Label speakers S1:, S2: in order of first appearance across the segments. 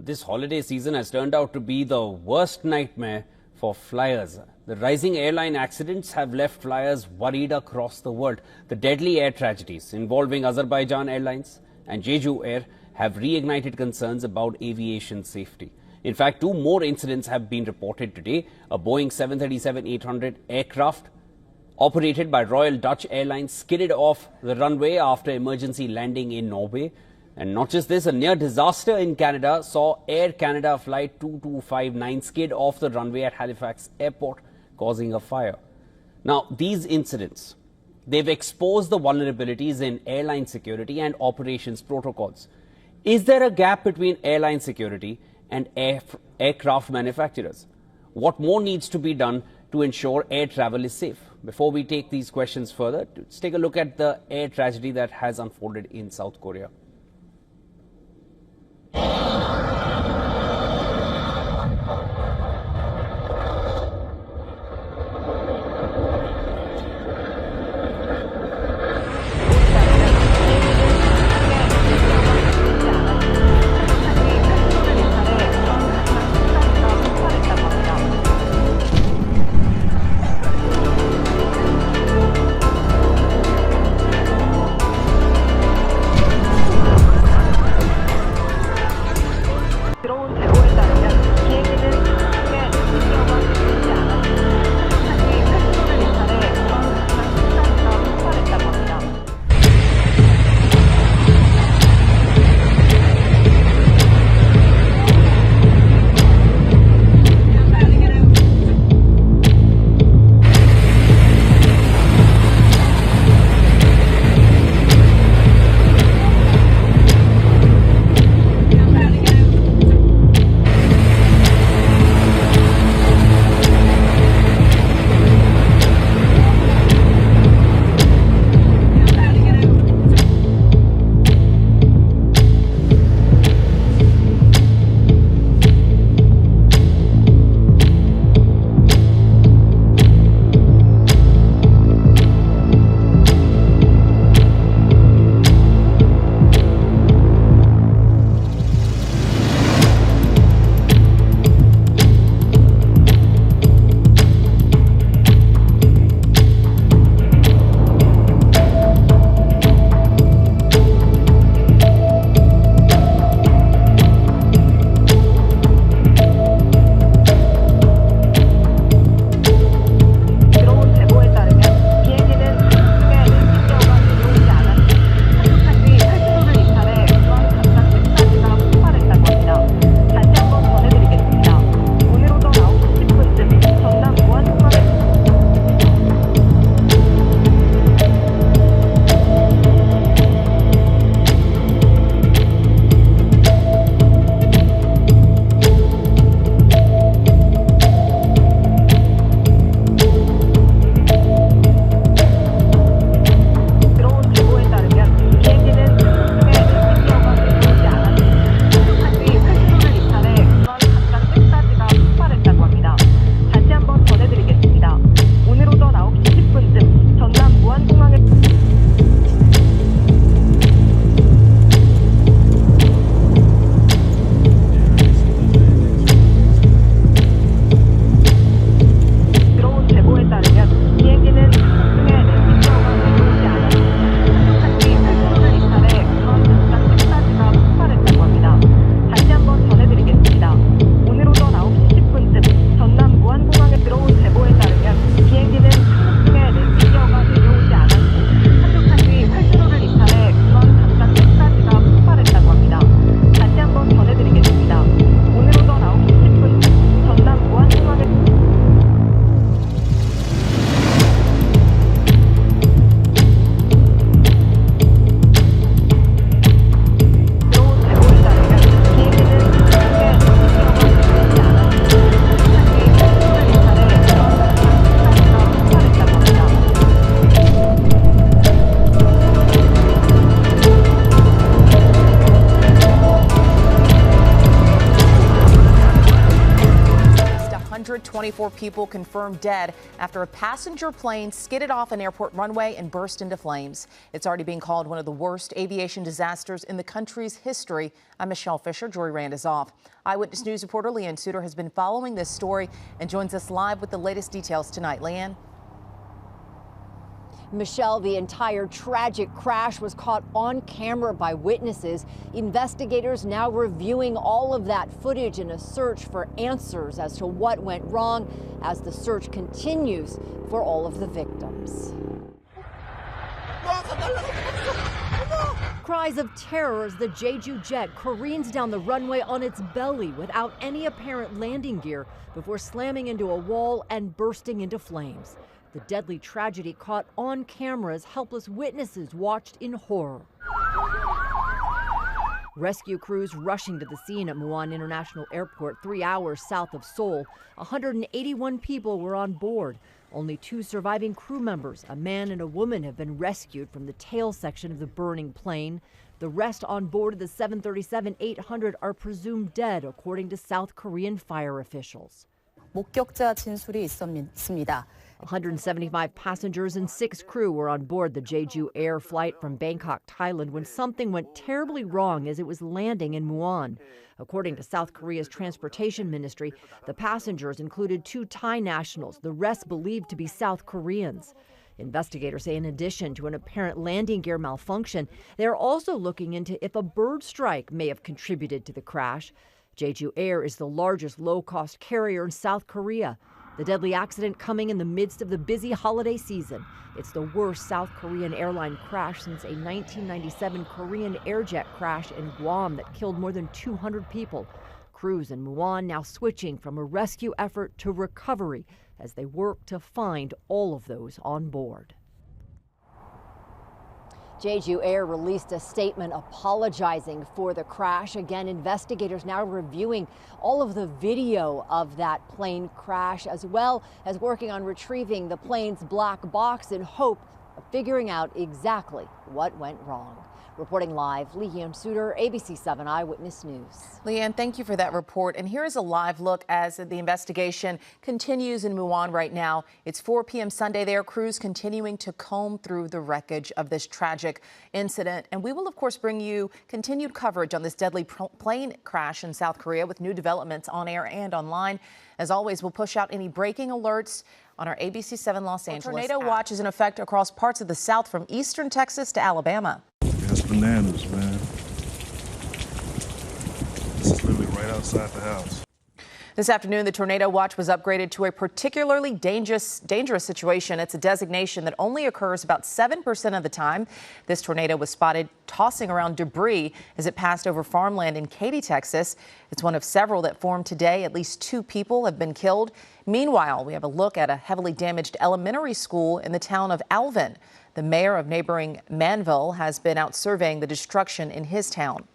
S1: This holiday season has turned out to be the worst nightmare for flyers. The rising airline accidents have left flyers worried across the world. The deadly air tragedies involving Azerbaijan Airlines and Jeju Air have reignited concerns about aviation safety. In fact, two more incidents have been reported today. A Boeing 737-800 aircraft operated by Royal Dutch Airlines skidded off the runway after emergency landing in Norway. And not just this, a near disaster in Canada saw Air Canada flight 2259 skid off the runway at Halifax Airport, causing a fire. Now, these incidents, they've exposed the vulnerabilities in airline security and operations protocols. Is there a gap between airline security and aircraft manufacturers? What more needs to be done to ensure air travel is safe? Before we take these questions further, let's take a look at the air tragedy that has unfolded in South Korea.
S2: 24 people confirmed dead after a passenger plane skidded off an airport runway and burst into flames. It's already being called one of the worst aviation disasters in the country's history. I'm Michelle Fisher. Jory Rand is off. Eyewitness News reporter Leanne Suter has been following this story and joins us live with the latest details tonight. Leanne.
S3: Michelle, the entire tragic crash was caught on camera by witnesses. Investigators now reviewing all of that footage in a search for answers as to what went wrong as the search continues for all of the victims. Cries of terror as the Jeju jet careens down the runway on its belly without any apparent landing gear before slamming into a wall and bursting into flames. The deadly tragedy caught on camera as helpless witnesses watched in horror. Rescue crews rushing to the scene at Muan International Airport 3 hours south of Seoul. 181 people were on board. Only 2 surviving crew members, a man and a woman, have been rescued from the tail section of the burning plane. The rest on board of the 737-800 are presumed dead, according to South Korean fire officials.
S4: 목격자 진술이 있습니다.
S3: 175 passengers and 6 crew were on board the Jeju Air flight from Bangkok, Thailand, when something went terribly wrong as it was landing in Muan. According to South Korea's transportation ministry, the passengers included 2 Thai nationals, the rest believed to be South Koreans. Investigators say in addition to an apparent landing gear malfunction, they are also looking into if a bird strike may have contributed to the crash. Jeju Air is the largest low-cost carrier in South Korea. The deadly accident coming in the midst of the busy holiday season. It's the worst South Korean airline crash since a 1997 Korean Airjet crash in Guam that killed more than 200 people. Crews in Muan now switching from a rescue effort to recovery as they work to find all of those on board. Jeju Air released a statement apologizing for the crash. Again, investigators now reviewing all of the video of that plane crash, as well as working on retrieving the plane's black box in hope of figuring out exactly what went wrong. Reporting live, Leanne Suter, ABC 7 Eyewitness News.
S2: Leanne, thank you for that report. And here's a live look as the investigation continues in Muan right now. It's 4 p.m. Sunday there. Crews continuing to comb through the wreckage of this tragic incident. And we will, of course, bring you continued coverage on this deadly plane crash in South Korea with new developments on air and online. As always, we'll push out any breaking alerts on our ABC 7 Los Angeles tornado app. Watch is in effect across parts of the South from eastern Texas to Alabama.
S5: That's bananas, man. This is literally right outside the house.
S2: This afternoon, the tornado watch was upgraded to a particularly dangerous situation. It's a designation that only occurs about 7% of the time. This tornado was spotted tossing around debris as it passed over farmland in Katy, Texas. It's one of several that formed today. At least 2 people have been killed. Meanwhile, we have a look at a heavily damaged elementary school in the town of Alvin. The mayor of neighboring Manville has been out surveying the destruction in his town.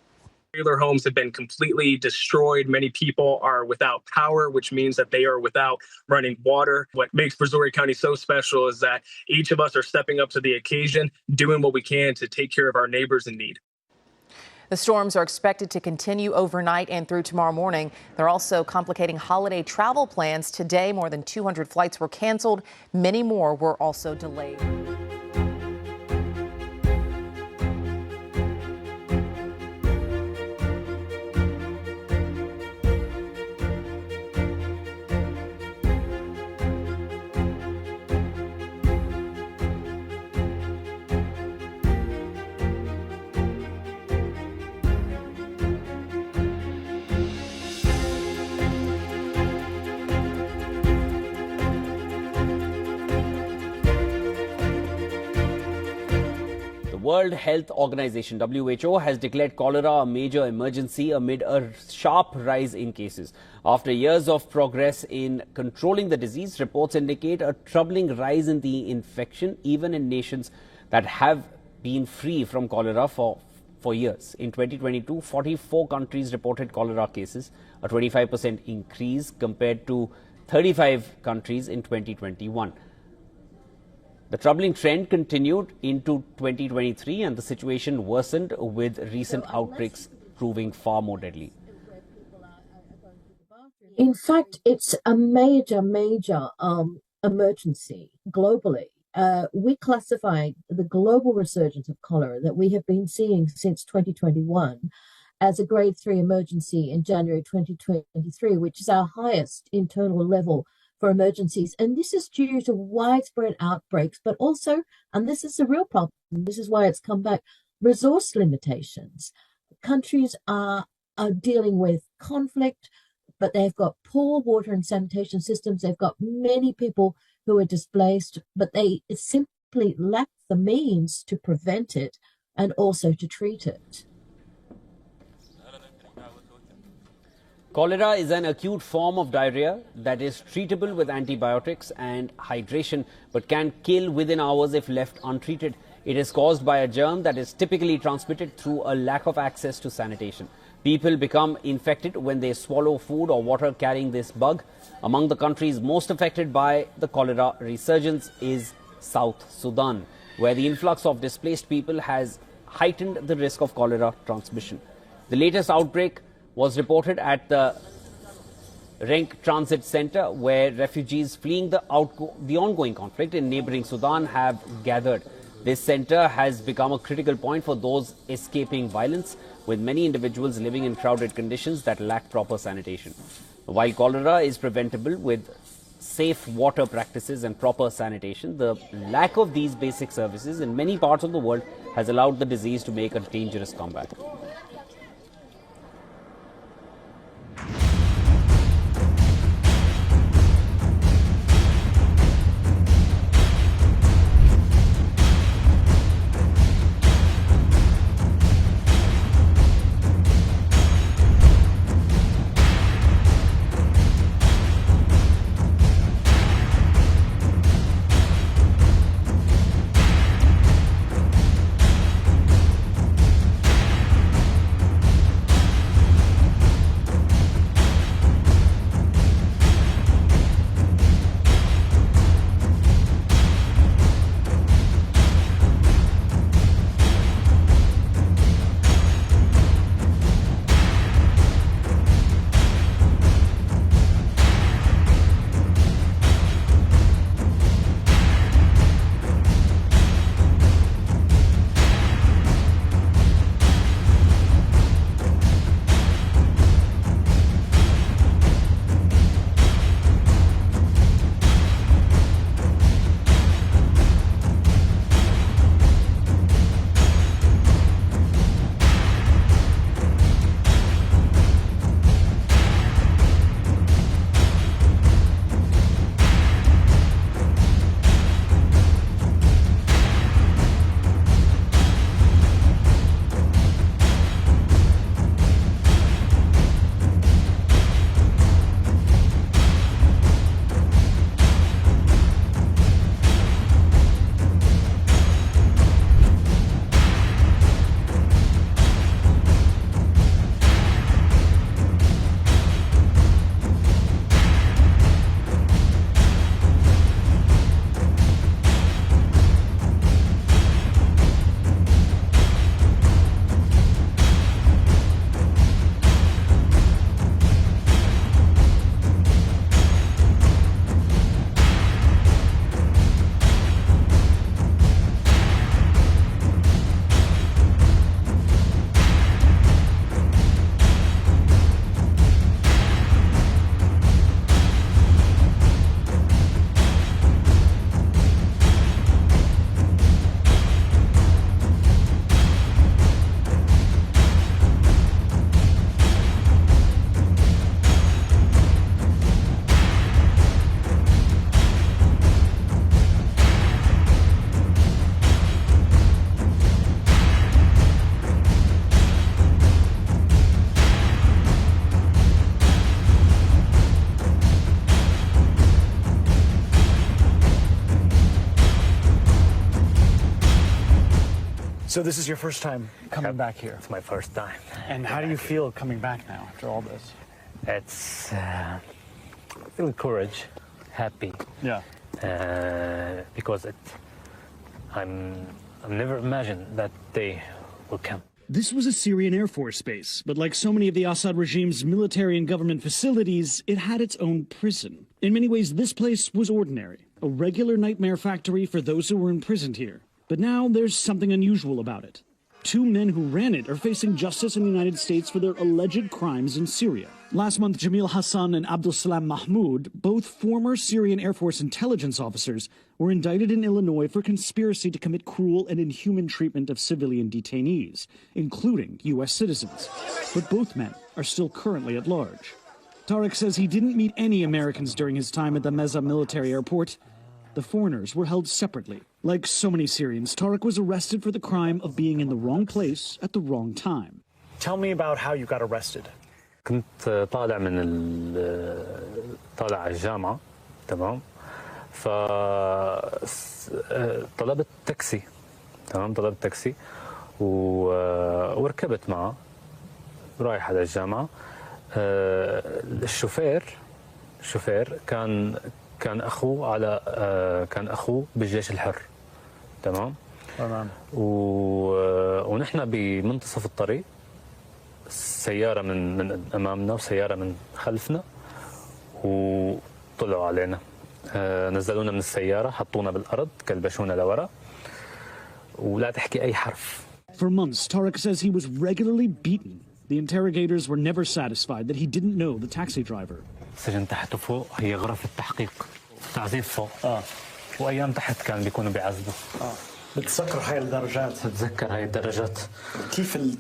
S6: Their homes have been completely destroyed. Many people are without power, which means that they are without running water. What makes Brazoria County so special is that each of us are stepping up to the occasion, doing what we can to take care of our neighbors in need.
S2: The storms are expected to continue overnight and through tomorrow morning. They're also complicating holiday travel plans. Today, more than 200 flights were canceled. Many more were also delayed.
S1: World Health Organization (WHO) has declared cholera a major emergency amid a sharp rise in cases. After years of progress in controlling the disease, reports indicate a troubling rise in the infection, even in nations that have been free from cholera for years. In 2022, 44 countries reported cholera cases, a 25% increase compared to 35 countries in 2021. The troubling trend continued into 2023 and the situation worsened with recent outbreaks proving far more deadly.
S7: In fact, it's a major emergency globally. We classify the global resurgence of cholera that we have been seeing since 2021 as a grade 3 emergency in January 2023, which is our highest internal level for emergencies. And this is due to widespread outbreaks, but also, and this is a real problem, this is why it's come back, resource limitations. Countries are dealing with conflict, but they've got poor water and sanitation systems. They've got many people who are displaced, but they simply lack the means to prevent it and also to treat it.
S1: Cholera is an acute form of diarrhea that is treatable with antibiotics and hydration, but can kill within hours if left untreated. It is caused by a germ that is typically transmitted through a lack of access to sanitation. People become infected when they swallow food or water carrying this bug. Among the countries most affected by the cholera resurgence is South Sudan, where the influx of displaced people has heightened the risk of cholera transmission. The latest outbreak was reported at the Renk Transit Center, where refugees fleeing the ongoing conflict in neighboring Sudan have gathered. This center has become a critical point for those escaping violence, with many individuals living in crowded conditions that lack proper sanitation. While cholera is preventable with safe water practices and proper sanitation, the lack of these basic services in many parts of the world has allowed the disease to make a dangerous comeback.
S8: So this is your first time coming back here?
S9: It's my first time.
S8: And how do you feel coming back now after all this?
S9: It's feeling courage, happy.
S8: Yeah.
S9: Because I'm never imagined that day will come.
S8: This was a Syrian Air Force base, but like so many of the Assad regime's military and government facilities, it had its own prison. In many ways, this place was ordinary, a regular nightmare factory for those who were imprisoned here. But now there's something unusual about it. 2 men who ran it are facing justice in the United States for their alleged crimes in Syria. Last month, Jamil Hassan and Abdul Salam Mahmoud, both former Syrian Air Force intelligence officers, were indicted in Illinois for conspiracy to commit cruel and inhuman treatment of civilian detainees, including U.S. citizens. But both men are still currently at large. Tariq says he didn't meet any Americans during his time at the Meza military airport. The foreigners were held separately. Like so many Syrians, Tariq was arrested for the crime of being in the wrong place at the wrong time.
S10: Tell me about how you got arrested.
S9: كنت طالع طالع على الجامعة تمام فطلبت تاكسي تمام طلبت تاكسي وركبت معه رايح على الجامعة الشوفير كان أخوه بالجيش الحر تمام ونحن بمنتصف الطريق سيارة من أمامنا وسيارة من خلفنا وطلعوا علينا نزلونا من السيارة حطونا بالأرض كلبشونا لورا ولا تحكي أي حرف.
S8: For months, Tariq says he was regularly beaten. The interrogators were never satisfied that he didn't know the taxi driver.
S9: السجن تحت وفوق هي غرف التحقيق تعذيب فوق وأيام تحت كان بيكونوا بيعذبوا.
S10: بتتذكر هاي الدرجات؟
S9: بتذكر هاي الدرجات.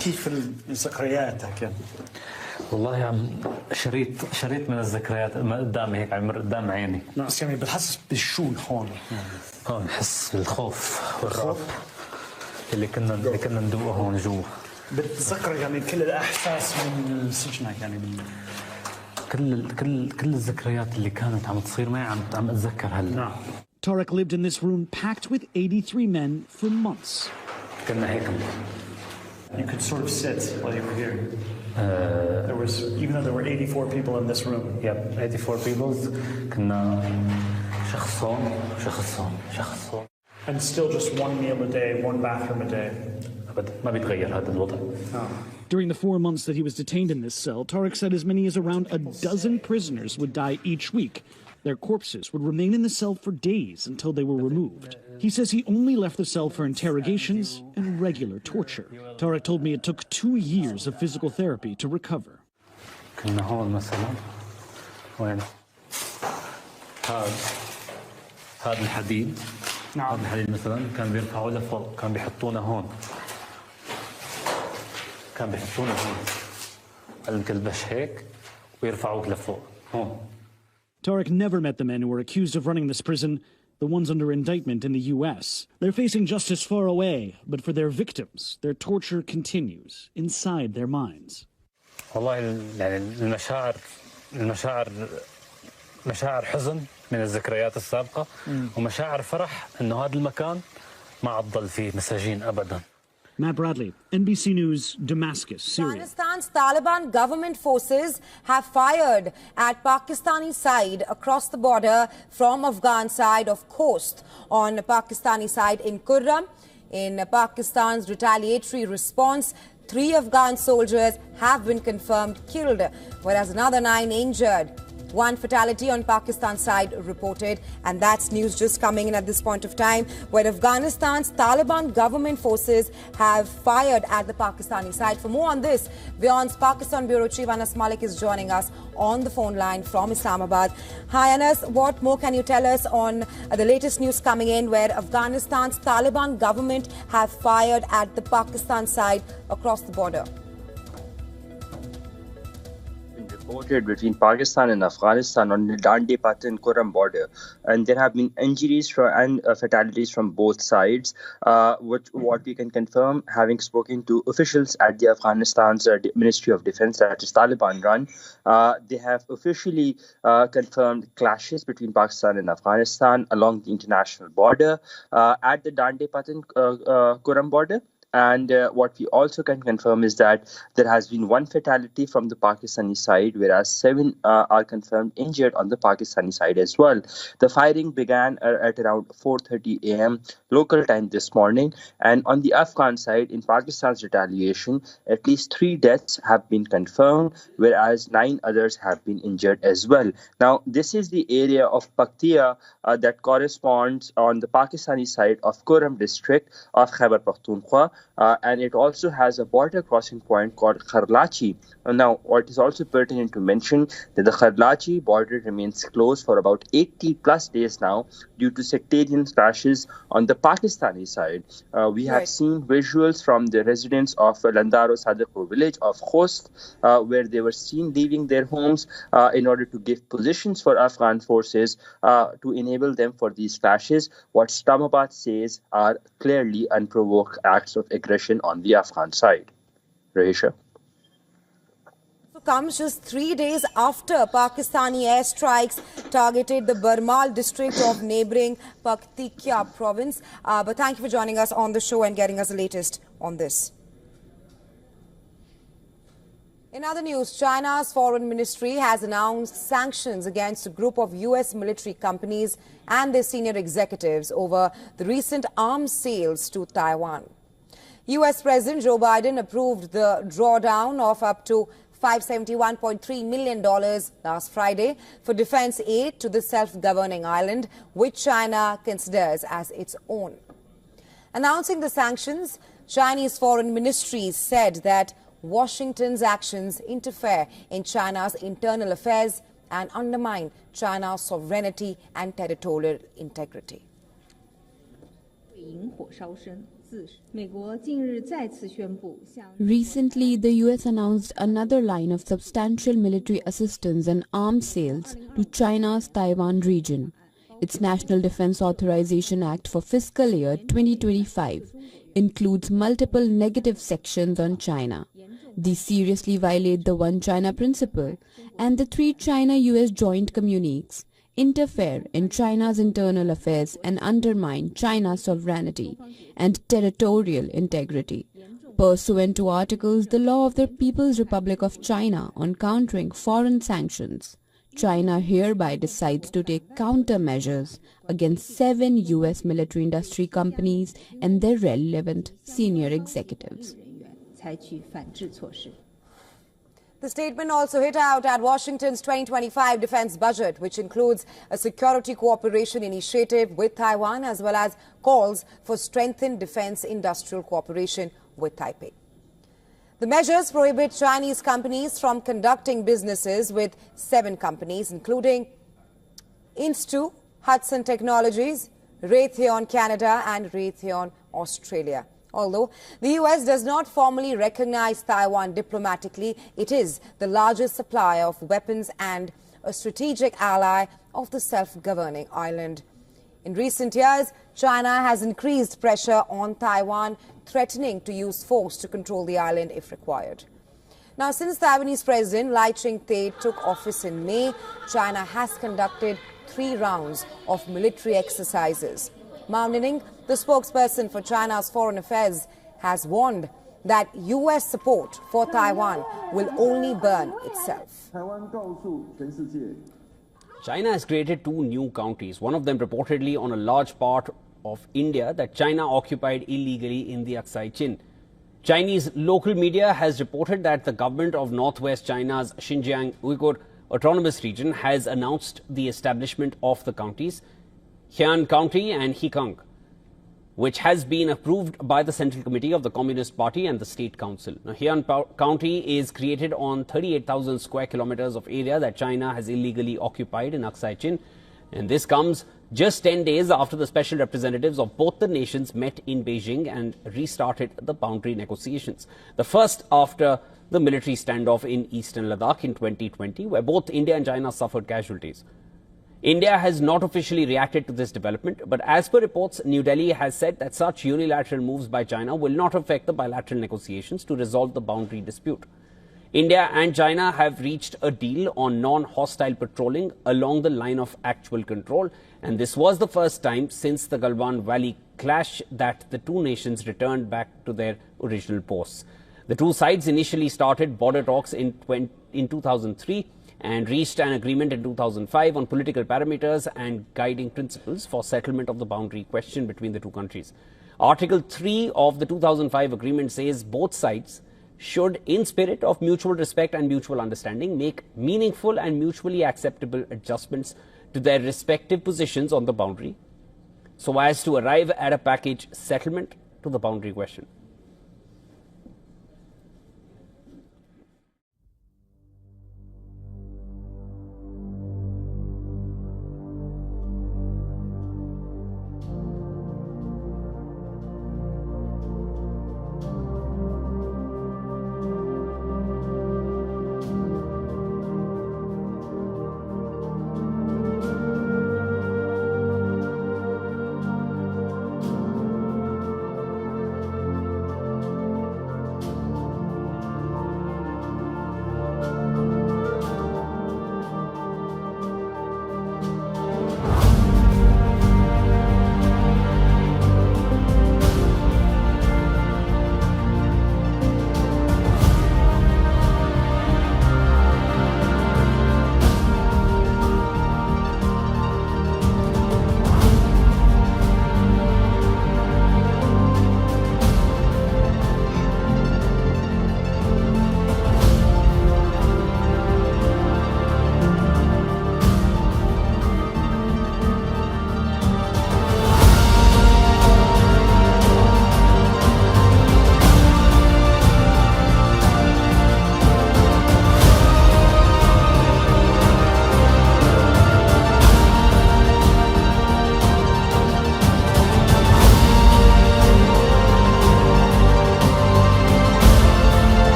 S10: كيف ذكرياتك يعني؟
S9: والله يا عم شريط من الذكريات قدامي هيك عمر قدام عيني.
S10: بس يعني بتحسس بالشون هون يعني.
S9: هون بحس بالخوف والرعب اللي كنا ندوقه هون جوا.
S10: بتتذكر يعني كل الأحساس من سجنك يعني
S9: كل الذكريات اللي كانت عم تصير معي عم اتذكر هلا.
S10: نعم.
S8: Tariq lived in this room packed with 83 men for months.
S9: كنا هيك.
S10: You could sort of sit while you were here. There was, even though there were 84 people in this room.
S9: Yep, 84 people. كنا شخصون.
S10: And still just one meal a day, one bathroom a day.
S9: أبدا ما بيتغير هذا الوضع.
S8: During the 4 months that he was detained in this cell, Tariq said as many as around a dozen prisoners would die each week. Their corpses would remain in the cell for days until they were removed. He says he only left the cell for interrogations and regular torture. Tariq told me it took 2 years of physical therapy to recover.
S9: كنا هون مثلا وين؟ هذا الحديد.
S10: نعم.
S9: هذا الحديد مثلا كان بيرفعوه لفوق، كان بيحطونا هون. على الكلبش هيك ويرفعوك لفوق هون.
S8: Tariq never met the men who were accused of running this prison, the ones under indictment in the U.S. They're facing justice far away, but for their victims, their torture continues inside their minds.
S9: والله يعني المشاعر مشاعر حزن من الذكريات السابقة ومشاعر فرح إنه هذا المكان ما عاد ضل فيه مساجين أبداً.
S8: Matt Bradley, NBC News, Damascus, Syria.
S11: Afghanistan's Taliban government forces have fired at Pakistani side across the border from Afghan side of coast on Pakistani side in Kurram. In Pakistan's retaliatory response, 3 Afghan soldiers have been confirmed killed, whereas another 9 injured. 1 fatality on Pakistan side reported, and that's news just coming in at this point of time, where Afghanistan's Taliban government forces have fired at the Pakistani side. For more on this, WION's Pakistan Bureau Chief Anas Malik is joining us on the phone line from Islamabad. Hi Anas, what more can you tell us on the latest news coming in, where Afghanistan's Taliban government have fired at the Pakistan side across the border?
S12: Reported between Pakistan and Afghanistan on the Dande Patan Kurram border, and there have been injuries and fatalities from both sides. What we can confirm, having spoken to officials at the Afghanistan's Ministry of Defense, that is Taliban run, they have officially confirmed clashes between Pakistan and Afghanistan along the international border at the Dande Patan Kurram border. And what we also can confirm is that there has been one fatality from the Pakistani side, whereas 7 are confirmed injured on the Pakistani side as well. The firing began at around 4:30 a.m. local time this morning. And on the Afghan side, in Pakistan's retaliation, at least 3 deaths have been confirmed, whereas 9 others have been injured as well. Now, this is the area of Paktia that corresponds on the Pakistani side of Kurram district of Khyber Pakhtunkhwa. And it also has a border crossing point called Kharlachi. Now, what is also pertinent to mention that the Kharlachi border remains closed for about 80 plus days now due to sectarian clashes on the Pakistani side. We have seen visuals from the residents of Landaro Sadaqpur village of Khost, where they were seen leaving their homes in order to give positions for Afghan forces to enable them for these clashes. What Islamabad says are clearly unprovoked acts of aggression on the Afghan side. Rahisha.
S11: Comes just 3 days after Pakistani airstrikes targeted the Barmal district of neighboring Paktika province. But thank you for joining us on the show and getting us the latest on this. In other news, China's foreign ministry has announced sanctions against a group of U.S. military companies and their senior executives over the recent arms sales to Taiwan. U.S. President Joe Biden approved the drawdown of up to $571.3 million last Friday for defense aid to the self-governing island, which China considers as its own. Announcing the sanctions, Chinese foreign ministry said that Washington's actions interfere in China's internal affairs and undermine China's sovereignty and territorial integrity.
S13: Recently, the U.S. announced another line of substantial military assistance and arms sales to China's Taiwan region. Its National Defense Authorization Act for fiscal year 2025 includes multiple negative sections on China. These seriously violate the One China principle and the 3 China-U.S. joint communiques, interfere in China's internal affairs and undermine China's sovereignty and territorial integrity. Pursuant to articles, the law of the People's Republic of China on countering foreign sanctions, China hereby decides to take countermeasures against 7 U.S. military industry companies and their relevant senior executives.
S11: The statement also hit out at Washington's 2025 defense budget, which includes a security cooperation initiative with Taiwan as well as calls for strengthened defense industrial cooperation with Taipei. The measures prohibit Chinese companies from conducting businesses with 7 companies, including Instu, Hudson Technologies, Raytheon Canada and Raytheon Australia. Although the U.S. does not formally recognize Taiwan diplomatically, it is the largest supplier of weapons and a strategic ally of the self-governing island. In recent years, China has increased pressure on Taiwan, threatening to use force to control the island if required. Now, since Taiwanese President Lai Ching-te took office in May, China has conducted 3 rounds of military exercises. Mao Ning, the spokesperson for China's foreign affairs, has warned that U.S. support for Taiwan will only burn itself.
S1: China has created 2 new counties, one of them reportedly on a large part of India that China occupied illegally in the Aksai Chin. Chinese local media has reported that the government of northwest China's Xinjiang Uyghur Autonomous Region has announced the establishment of the counties Heian County and Hekang, which has been approved by the Central Committee of the Communist Party and the State Council. Now, Heian County is created on 38,000 square kilometers of area that China has illegally occupied in Aksai Chin. And this comes just 10 days after the special representatives of both the nations met in Beijing and restarted the boundary negotiations. The first after the military standoff in eastern Ladakh in 2020, where both India and China suffered casualties. India has not officially reacted to this development, but as per reports, New Delhi has said that such unilateral moves by China will not affect the bilateral negotiations to resolve the boundary dispute. India and China have reached a deal on non-hostile patrolling along the line of actual control, and this was the first time since the Galwan Valley clash that the two nations returned back to their original posts. The two sides initially started border talks in 2003 and reached an agreement in 2005 on political parameters and guiding principles for settlement of the boundary question between the two countries. Article 3 of the 2005 agreement says both sides should, in spirit of mutual respect and mutual understanding, make meaningful and mutually acceptable adjustments to their respective positions on the boundary so as to arrive at a package settlement to the boundary question.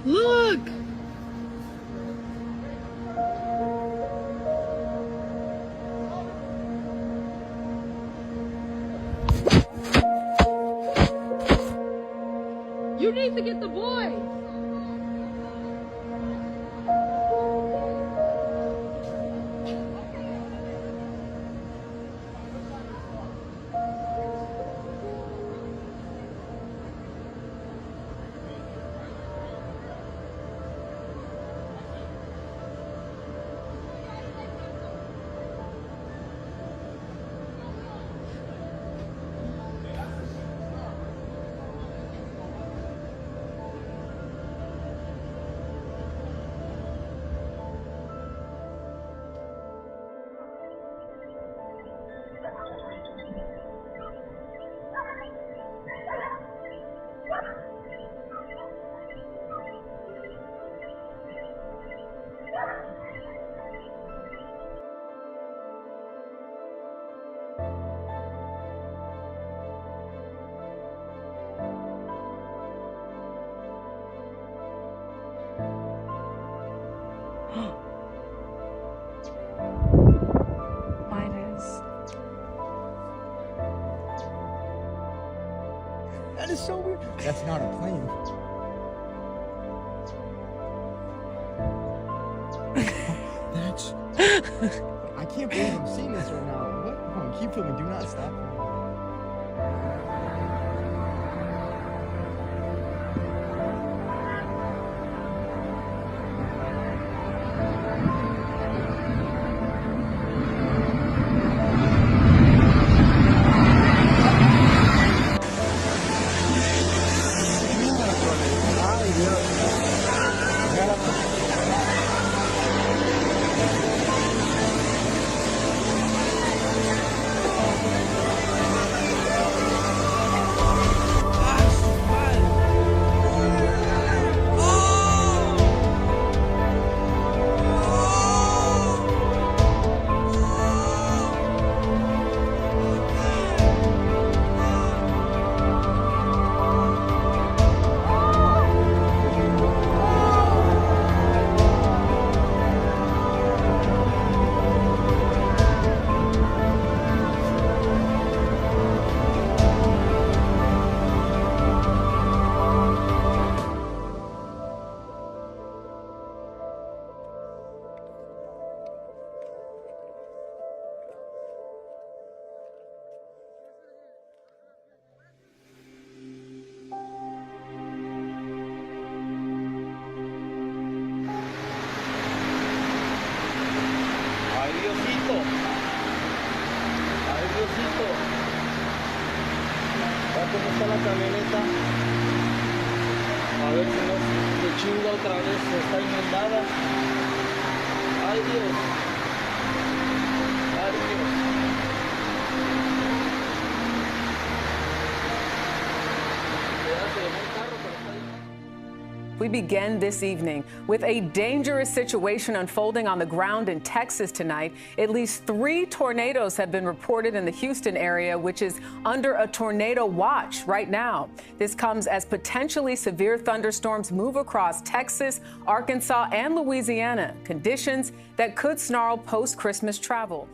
S14: Look! You need to get the boy!
S15: Mine is.
S16: That is so weird. That's not a plane. That's. I can't believe I'm seeing this right now. What? Hold on, keep filming. Do not stop.
S17: está la camioneta. A ver si no se chinga otra vez, está inundada. Ay Dios. Ay Dios.
S18: We begin this evening with a dangerous situation unfolding on the ground in Texas tonight. At least 3 tornadoes have been reported in the Houston area, which is under a tornado watch right now. This comes as potentially severe thunderstorms move across Texas, Arkansas, and Louisiana, conditions that could snarl post-Christmas travel.